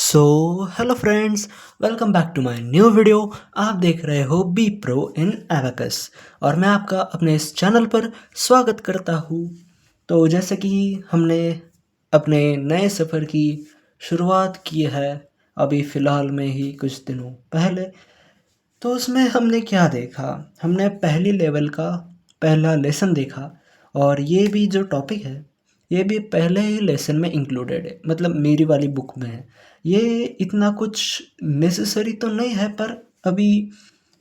So hello friends, welcome back to my new video. आप देख रहे हो बी प्रो इन एबेकस और मैं आपका अपने इस चैनल पर स्वागत करता हूँ। तो जैसे कि हमने अपने नए सफ़र की शुरुआत की है अभी फ़िलहाल में ही कुछ दिनों पहले, तो उसमें हमने क्या देखा। हमने पहली लेवल का पहला लेसन देखा और ये भी जो टॉपिक है ये भी पहले ही लेसन में इंक्लूडेड है, मतलब मेरी वाली बुक में है। ये इतना कुछ नेसेसरी तो नहीं है पर अभी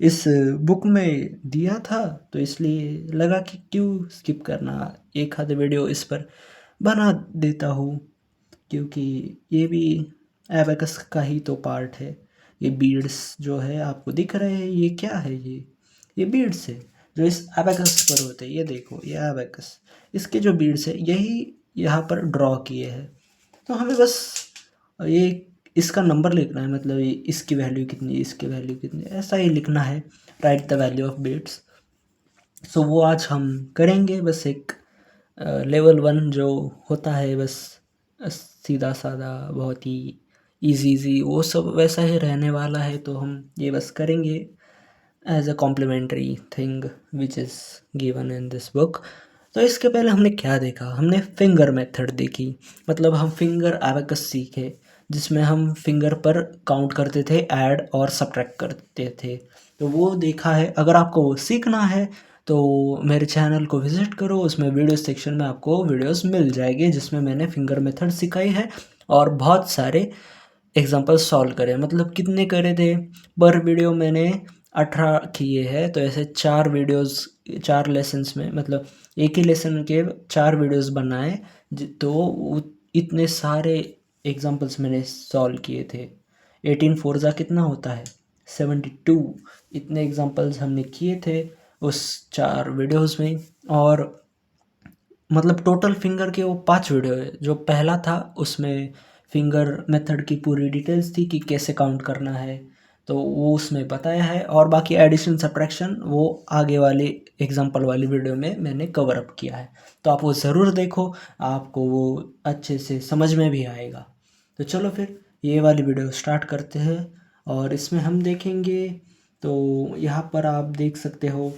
इस बुक में दिया था तो इसलिए लगा कि क्यों स्किप करना, एक आध वीडियो इस पर बना देता हूँ क्योंकि ये भी एबेकस का ही तो पार्ट है। ये बीड्स जो है आपको दिख रहे हैं, ये क्या है? ये बीड्स है जो इस एबेकस पर होते हैं। ये देखो, ये एबेकस, इसके जो बीड्स है यही यहाँ पर ड्रॉ किए हैं। तो हमें बस ये इसका नंबर लिखना है, मतलब ये इसकी वैल्यू कितनी, इसकी वैल्यू कितनी, ऐसा ही लिखना है। Write the value of beads. So वो आज हम करेंगे। बस एक लेवल 1 जो होता है, बस सीधा साधा, बहुत ही इजी वो सब वैसा ही रहने वाला है। तो हम ये बस करेंगे as a complimentary thing which is given in this book. तो इसके पहले हमने क्या देखा? हमने फिंगर मेथड देखी, मतलब हम फिंगर एबेकस सीखे जिसमें हम फिंगर पर काउंट करते थे, ऐड और सब्ट्रैक्ट करते थे। तो वो देखा है। अगर आपको वो सीखना है तो मेरे चैनल को विज़िट करो, उसमें वीडियो सेक्शन में आपको वीडियोस मिल जाएंगे जिसमें मैंने फिंगर मेथड सिखाई है और बहुत सारे एग्जांपल सॉल्व करे। मतलब कितने करे थे पर वीडियो? मैंने 18 किए हैं। तो ऐसे 4 वीडियोस, 4 लेसन्स में, मतलब एक ही लेसन के 4 वीडियोस बनाए। तो इतने सारे एग्जांपल्स मैंने सॉल्व किए थे। 18 फोर कितना होता है? 72। इतने एग्जांपल्स हमने किए थे उस 4 वीडियोस में। और मतलब टोटल फिंगर के वो 5 वीडियो है। जो पहला था उसमें फिंगर मेथड की पूरी डिटेल्स थी कि कैसे काउंट करना है, तो वो उसमें बताया है। और बाकी एडिशन सब्ट्रैक्शन वो आगे वाले एग्जांपल वाली वीडियो में मैंने कवर अप किया है। तो आप वो ज़रूर देखो, आपको वो अच्छे से समझ में भी आएगा। तो चलो फिर ये वाली वीडियो स्टार्ट करते हैं और इसमें हम देखेंगे। तो यहाँ पर आप देख सकते हो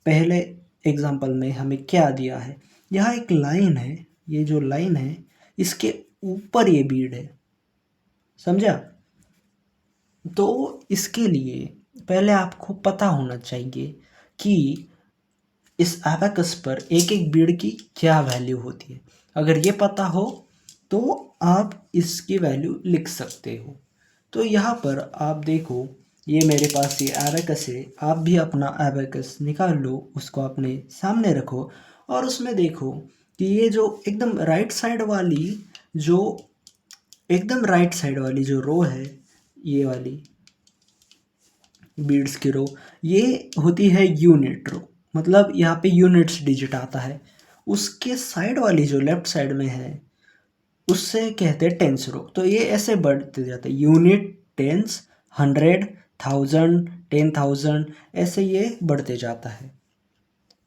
पहले एग्जांपल में हमें क्या दिया है। यहाँ एक लाइन है, ये जो लाइन है इसके ऊपर ये बीड है, समझा? तो इसके लिए पहले आपको पता होना चाहिए कि इस एबेकस पर एक एक बीड की क्या वैल्यू होती है। अगर ये पता हो तो आप इसकी वैल्यू लिख सकते हो। तो यहाँ पर आप देखो, ये मेरे पास ये एबेकस है। आप भी अपना एबेकस निकाल लो, उसको अपने सामने रखो और उसमें देखो कि ये जो एकदम राइट साइड वाली, जो एकदम राइट साइड वाली जो रो है, ये वाली बीड्स की रो, ये होती है यूनिट रो। मतलब यहाँ पे यूनिट्स डिजिट आता है। उसके साइड वाली जो लेफ्ट साइड में है उससे कहते हैं टेंस रो। तो ये ऐसे बढ़ते जाते हैं, यूनिट, टेंस, 100, 1000, 10,000, ऐसे ये बढ़ते जाता है।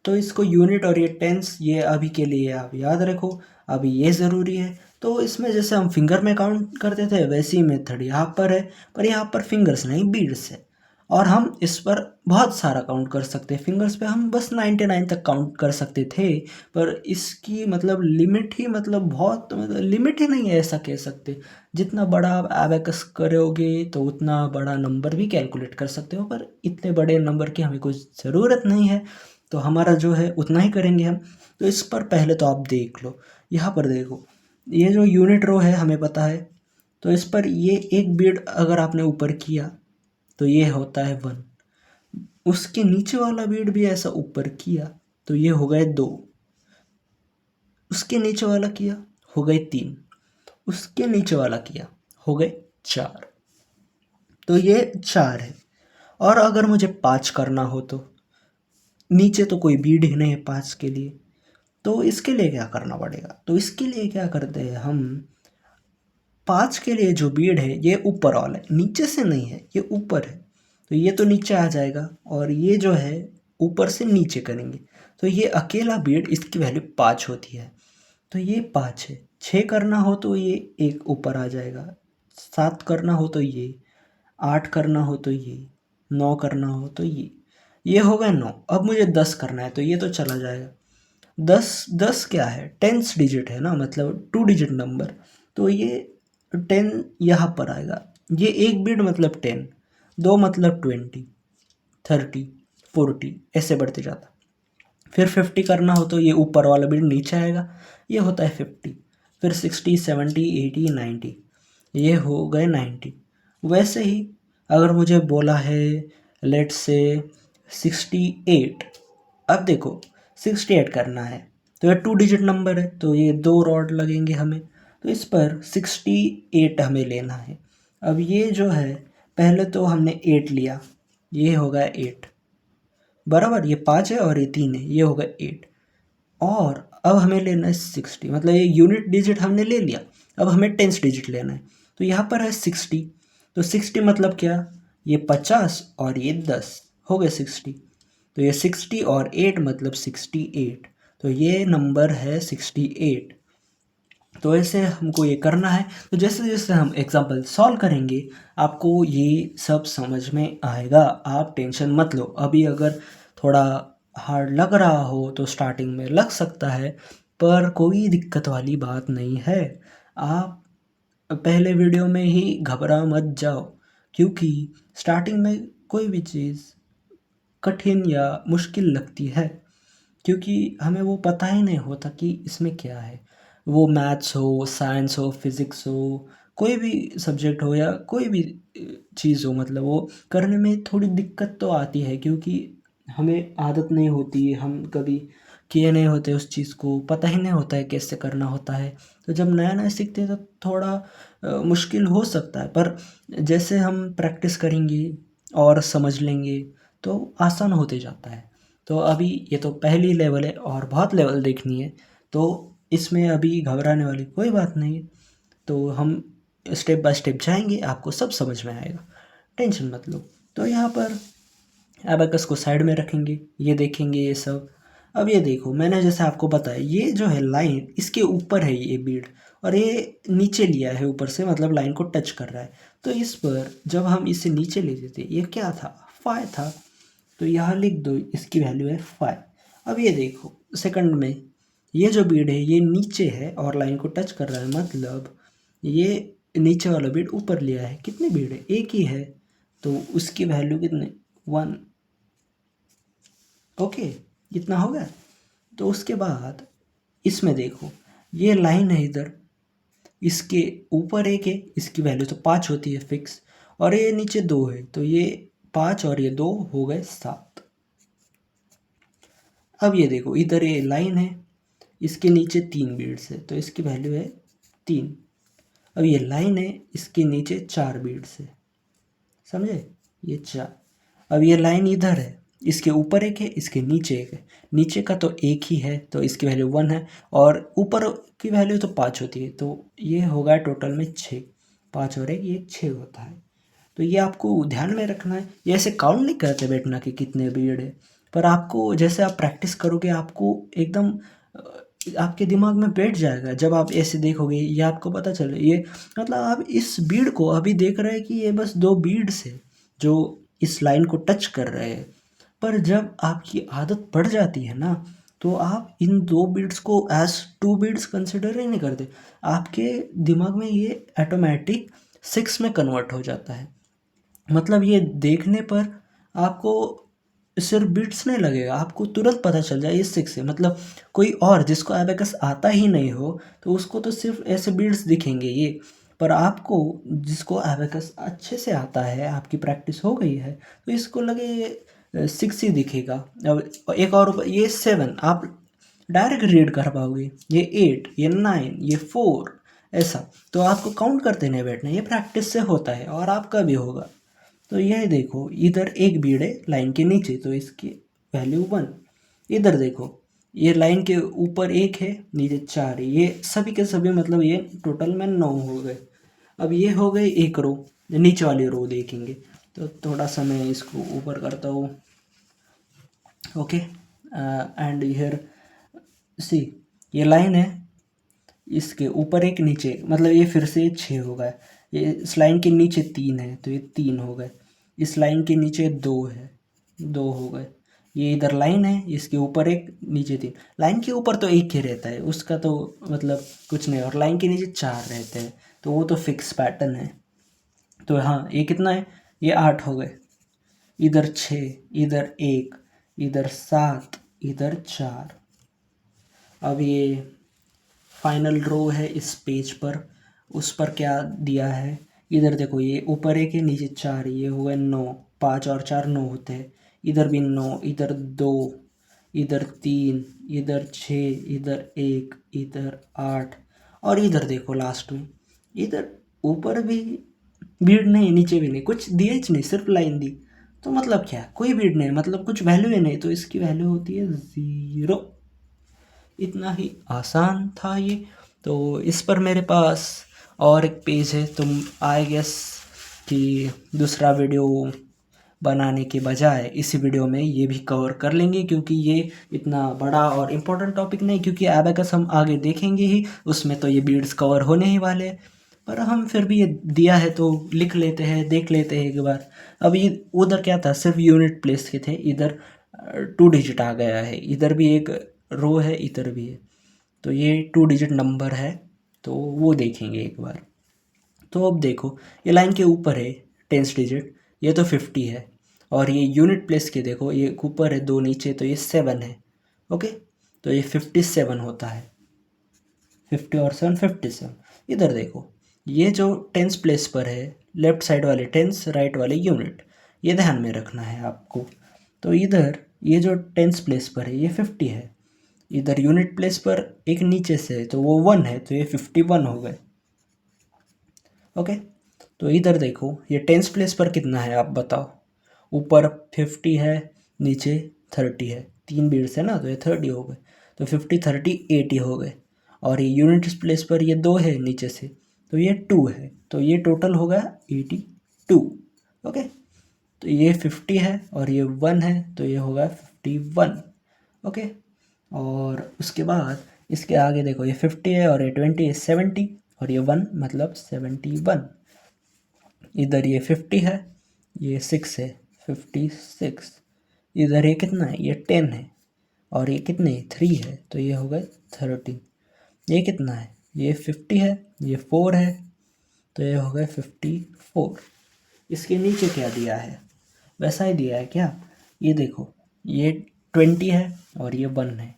तो इसको यूनिट और ये टेंस, ये अभी के लिए आप याद रखो, अभी ये ज़रूरी है। तो इसमें जैसे हम फिंगर में काउंट करते थे वैसी मेथड यहाँ पर है, पर यहाँ पर फिंगर्स नहीं बीड्स है। और हम इस पर बहुत सारा काउंट कर सकते हैं। फिंगर्स पे हम बस 99 तक काउंट कर सकते थे, पर इसकी मतलब लिमिट ही, मतलब बहुत, मतलब लिमिट ही नहीं है ऐसा कह सकते। जितना बड़ा आप एबेकस करोगे तो उतना बड़ा नंबर भी कैलकुलेट कर सकते हो, पर इतने बड़े नंबर की हमें कुछ ज़रूरत नहीं है। तो हमारा जो है उतना ही करेंगे हम। तो इस पर पहले तो आप देख लो, यहाँ पर देखो, ये जो यूनिट रो है हमें पता है। तो इस पर ये एक बीड अगर आपने ऊपर किया तो ये होता है 1। उसके नीचे वाला बीड भी ऐसा ऊपर किया तो ये हो गए 2। उसके नीचे वाला किया हो गए 3। उसके नीचे वाला किया हो गए 4। तो ये 4 है। और अगर मुझे 5 करना हो तो नीचे तो कोई बीड ही नहीं है 5 के लिए। तो इसके लिए क्या करना पड़ेगा? तो इसके लिए क्या करते हैं हम, 5 के लिए जो बीड है ये ऊपर वाला है, नीचे से नहीं है, ये ऊपर है। तो ये तो नीचे आ जाएगा और ये जो है ऊपर से नीचे करेंगे। तो ये अकेला बीड, इसकी वैल्यू 5 होती है। तो ये 5 है। 6 करना हो तो ये एक ऊपर आ जाएगा, 7 करना हो तो ये, 8 करना हो तो ये, 9 करना हो तो ये हो गया 9। अब मुझे 10 करना है तो ये तो चला जाएगा। 10 क्या है, टेंस डिजिट है ना, मतलब 2 डिजिट नंबर। तो ये 10 यहाँ पर आएगा। ये एक बिट मतलब 10, 2 मतलब 20, 30, 40 ऐसे बढ़ते जाता। फिर 50 करना हो तो ये ऊपर वाला बिट नीचे आएगा, ये होता है 50। फिर 60, 70, 80, 90, ये हो गए 90। वैसे ही अगर मुझे बोला है लेट्स से 68, अब देखो 68 करना है तो ये 2 डिजिट नंबर है तो ये 2 रॉड लगेंगे हमें, तो इस पर 68 हमें लेना है। अब ये जो है, पहले तो हमने 8 लिया, ये होगा 8 बराबर, ये 5 है और ये 3 है, ये होगा 8। और अब हमें लेना है 60, मतलब ये यूनिट डिजिट हमने ले लिया, अब हमें टेंस डिजिट लेना है। तो यहाँ पर है 60, तो 60 मतलब क्या, ये 50 और ये 10 हो गए 60। तो ये 60 और 8 मतलब 68, तो ये नंबर है 68। तो ऐसे हमको ये करना है। तो जैसे जैसे हम एग्जाम्पल सॉल्व करेंगे आपको ये सब समझ में आएगा, आप टेंशन मत लो। अभी अगर थोड़ा हार्ड लग रहा हो तो स्टार्टिंग में लग सकता है, पर कोई दिक्कत वाली बात नहीं है। आप पहले वीडियो में ही घबरा मत जाओ, क्योंकि स्टार्टिंग में कोई भी चीज़ कठिन या मुश्किल लगती है, क्योंकि हमें वो पता ही नहीं होता कि इसमें क्या है। वो मैथ्स हो, साइंस हो, फिज़िक्स हो, कोई भी सब्जेक्ट हो या कोई भी चीज़ हो, मतलब वो करने में थोड़ी दिक्कत तो आती है, क्योंकि हमें आदत नहीं होती, हम कभी किए नहीं होते, उस चीज़ को पता ही नहीं होता है कैसे करना होता है। तो जब नया नया सीखते हैं तो थोड़ा मुश्किल हो सकता है, पर जैसे हम प्रैक्टिस करेंगे और समझ लेंगे तो आसान होते जाता है। तो अभी ये तो पहली लेवल है और बहुत लेवल देखनी है, तो इसमें अभी घबराने वाली कोई बात नहीं है। तो हम स्टेप बाय स्टेप जाएंगे, आपको सब समझ में आएगा, टेंशन मत लो। तो यहाँ पर एबाकस को साइड में रखेंगे, ये देखेंगे ये सब। अब ये देखो, मैंने जैसे आपको बताया, ये जो है लाइन, इसके ऊपर है ये बीड और ये नीचे लिया है ऊपर से, मतलब लाइन को टच कर रहा है। तो इस पर जब हम इसे नीचे ले देते, ये क्या था, फाई था, तो यहाँ लिख दो इसकी वैल्यू है 5। अब ये देखो सेकंड में, ये जो बीड है ये नीचे है और लाइन को टच कर रहा है, मतलब ये नीचे वाला बीड ऊपर लिया है। कितने बीड है, एक ही है, तो उसकी वैल्यू कितने, 1। ओके, इतना हो गया। तो उसके बाद इसमें देखो, ये लाइन है इधर, इसके ऊपर एक है, इसकी वैल्यू तो 5 होती है फिक्स, और ये नीचे 2 है, तो ये 5 और ये 2 हो गए 7। अब ये देखो, इधर ये लाइन है, इसके नीचे 3 बीड्स है, तो इसकी वैल्यू है 3। अब ये लाइन है, इसके नीचे 4 बीड्स है, समझे, ये 4। अब ये लाइन इधर है, इसके ऊपर एक है, इसके नीचे एक है, नीचे का तो एक ही है तो इसकी वैल्यू 1 है, और ऊपर की वैल्यू तो 5 होती है, तो ये होगा टोटल में 6। 5 और एक, ये 6 होता है। तो ये आपको ध्यान में रखना है, ये ऐसे काउंट नहीं करते बैठना कि कितने बीड है, पर आपको जैसे आप प्रैक्टिस करोगे आपको एकदम आपके दिमाग में बैठ जाएगा। जब आप ऐसे देखोगे, ये आपको पता चले, ये मतलब आप इस बीड को अभी देख रहे हैं कि ये बस 2 बीड्स है जो इस लाइन को टच कर रहे हैं, पर जब आपकी आदत पड़ जाती है ना, तो आप इन 2 बीड्स को एज 2 बीड्स कंसिडर ही नहीं करते, आपके दिमाग में ये ऑटोमेटिक 6 में कन्वर्ट हो जाता है। मतलब ये देखने पर आपको सिर्फ बिट्स नहीं लगेगा, आपको तुरंत पता चल जाए ये 6 है। मतलब कोई और जिसको एबेकस आता ही नहीं हो तो उसको तो सिर्फ ऐसे बिट्स दिखेंगे ये, पर आपको जिसको एबेकस अच्छे से आता है, आपकी प्रैक्टिस हो गई है, तो इसको लगे 6 ही दिखेगा। अब एक और ये 7 आप डायरेक्ट रीड कर पाओगे, ये 8, ये 9, ये 4, ऐसा। तो आपको काउंट करते नहीं बैठना, ये प्रैक्टिस से होता है और आपका भी होगा। तो यह देखो, इधर एक बीड है लाइन के नीचे, तो इसकी वैल्यू 1। इधर देखो, ये लाइन के ऊपर एक है, नीचे 4 है, ये सभी के सभी मतलब ये टोटल में 9 हो गए। अब ये हो गए एक रो, नीचे वाली रो देखेंगे, तो थोड़ा सा मैं इसको ऊपर करता हूँ। ओके, एंड हियर सी, ये लाइन है, इसके ऊपर एक नीचे, मतलब ये फिर से 6 हो गया। ये इस लाइन के नीचे 3 है तो ये 3 हो गए, इस लाइन के नीचे 2 है, 2 हो गए, ये इधर लाइन है, इसके ऊपर एक, नीचे 3। लाइन के ऊपर तो एक ही रहता है, उसका तो मतलब कुछ नहीं, और लाइन के नीचे 4 रहते हैं तो वो तो फिक्स पैटर्न है। तो हाँ, ये कितना है, ये 8 हो गए, इधर 6, इधर 1, इधर 7, इधर 4। अब ये फाइनल रो है इस पेज पर, उस पर क्या दिया है, इधर देखो, ये ऊपर एक है नीचे 4, ये हो गए 9, 5 और 4 9 होते हैं, इधर भी 9, इधर 2, इधर 3, इधर 6, इधर 1, इधर 8, और इधर देखो लास्ट में, इधर ऊपर भी भीड़ नहीं, नीचे भी नहीं, कुछ दिया ही नहीं, सिर्फ लाइन दी। तो मतलब क्या, कोई भीड़ नहीं, मतलब कुछ वैल्यू ही नहीं, तो इसकी वैल्यू होती है 0। इतना ही आसान था ये। तो इस पर मेरे पास और एक पेज है, तुम आई गेस कि दूसरा वीडियो बनाने के बजाय इस वीडियो में ये भी कवर कर लेंगे, क्योंकि ये इतना बड़ा और इम्पोर्टेंट टॉपिक नहीं, क्योंकि एबेकस हम आगे देखेंगे ही, उसमें तो ये बीड्स कवर होने ही वाले हैं। पर हम फिर भी ये दिया है तो लिख लेते हैं, देख लेते हैं एक बार। अब ये उधर क्या था, सिर्फ यूनिट प्लेस के थे, इधर 2 डिजिट आ गया है, इधर भी एक रो है, इधर भी है, तो ये 2 डिजिट नंबर है, तो वो देखेंगे एक बार। तो अब देखो, ये लाइन के ऊपर है 10 डिजिट, ये तो 50 है, और ये यूनिट प्लेस के देखो, ये ऊपर है 2 नीचे, तो ये 7 है। ओके, तो ये 57 होता है, 50 और 7 57। इधर देखो, ये जो टेंस प्लेस पर है, लेफ्ट साइड वाले टेंस, राइट वाले यूनिट, ये ध्यान में रखना है आपको। तो इधर ये जो टेंस प्लेस पर है ये 50 है, इधर यूनिट प्लेस पर एक नीचे से है तो वो 1 है, तो ये 51 हो गए। ओके, तो इधर देखो, ये टेंस प्लेस पर कितना है आप बताओ, ऊपर 50 है, नीचे 30 है, 3 बीड्स है ना, तो ये 30 हो गए, तो 50 30 80 हो गए। और ये यूनिट प्लेस पर ये 2 है नीचे से, तो ये 2 है, तो ये टोटल हो गया 82। ओके, तो ये 50 है और ये 1 है, तो ये होगा 51। ओके, और उसके बाद इसके आगे देखो, ये 50 है और ये 20 है 70, और ये 1 मतलब 71। इधर ये 50 है, ये 6 है 56। इधर ये कितना है, ये 10 है, और ये कितने 3 है, तो ये हो गए 13। ये कितना है, ये 50 है, ये 4 है, तो ये हो गए 54। इसके नीचे क्या दिया है, वैसा ही दिया है क्या, ये देखो, ये 20 है और ये 1 है,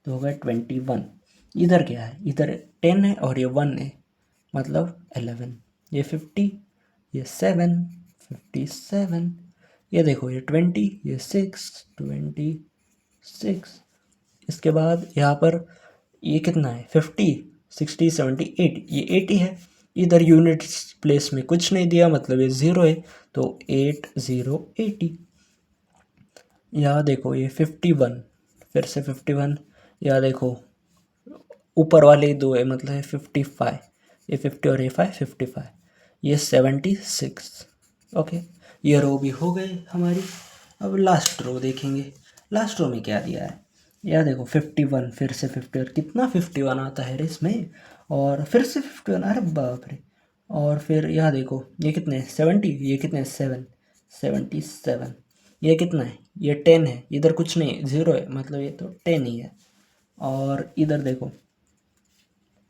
तो हो गया 21। इधर क्या है, इधर 10 है और ये 1 है, मतलब 11। ये 50, ये 7 57। ये देखो, ये 20, ये 6 26। इसके बाद यहाँ पर ये कितना है, 50 60 70 80, ये 80 है। इधर यूनिट प्लेस में कुछ नहीं दिया, मतलब ये 0 है, तो 80 यहाँ देखो, ये 51, फिर से 51। यहाँ देखो, ऊपर वाले 2 है, मतलब है 55, ये 50 और ये 5 55, ये 76। ओके, ये रो भी हो गई हमारी। अब लास्ट रो देखेंगे, लास्ट रो में क्या दिया है, यह देखो 51, फिर से 50, और कितना 51 आता है रे इसमें, और फिर से 51, अरे बाप रे। और फिर यह देखो, ये कितने 70, ये कितने 7 77। ये कितना है, ये 10 है, इधर कुछ नहीं 0 है, मतलब ये तो 10 ही है। और इधर देखो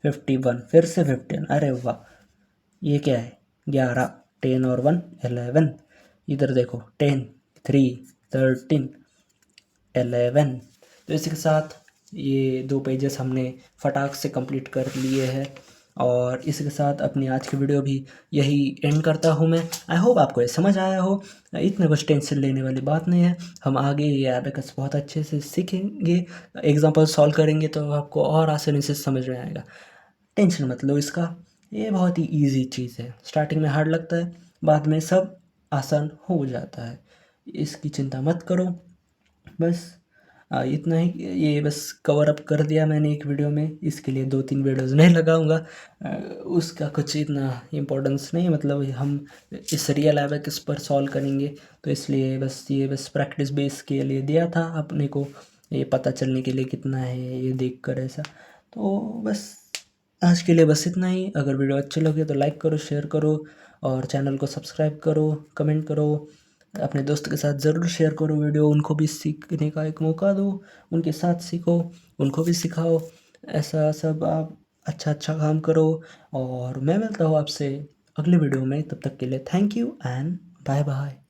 51, फिर से 15, अरे वाह। ये क्या है, 11, 10 और 1 11। इधर देखो 10 3 13 11। तो इसके साथ ये 2 पेजेस हमने फटाक से कंप्लीट कर लिए हैं, और इसके साथ अपनी आज की वीडियो भी यही एंड करता हूँ मैं। आई होप आपको ये समझ आया हो, इतने कुछ टेंशन लेने वाली बात नहीं है। हम आगे ये एबेकस बहुत अच्छे से सीखेंगे, एग्जांपल सॉल्व करेंगे तो आपको और आसानी से समझ में आएगा। टेंशन मत लो इसका, ये बहुत ही ईजी चीज़ है, स्टार्टिंग में हार्ड लगता है, बाद में सब आसान हो जाता है, इसकी चिंता मत करो। बस इतना ही, ये बस कवर अप कर दिया मैंने एक वीडियो में, इसके लिए 2-3 वीडियोज़ नहीं लगाऊंगा। उसका कुछ इतना इम्पोर्टेंस नहीं, मतलब हम इस रियल एबेकस पर सॉल्व करेंगे, तो इसलिए बस ये बस प्रैक्टिस बेस के लिए दिया था अपने को, ये पता चलने के लिए कितना है ये देख कर ऐसा। तो बस आज के लिए बस इतना ही। अगर वीडियो अच्छी लगे तो लाइक करो, शेयर करो और चैनल को सब्सक्राइब करो, कमेंट करो। अपने दोस्त के साथ ज़रूर शेयर करो वीडियो, उनको भी सीखने का एक मौका दो, उनके साथ सीखो, उनको भी सिखाओ। ऐसा सब आप अच्छा अच्छा काम करो। और मैं मिलता हूँ आपसे अगले वीडियो में, तब तक के लिए thank you and bye bye.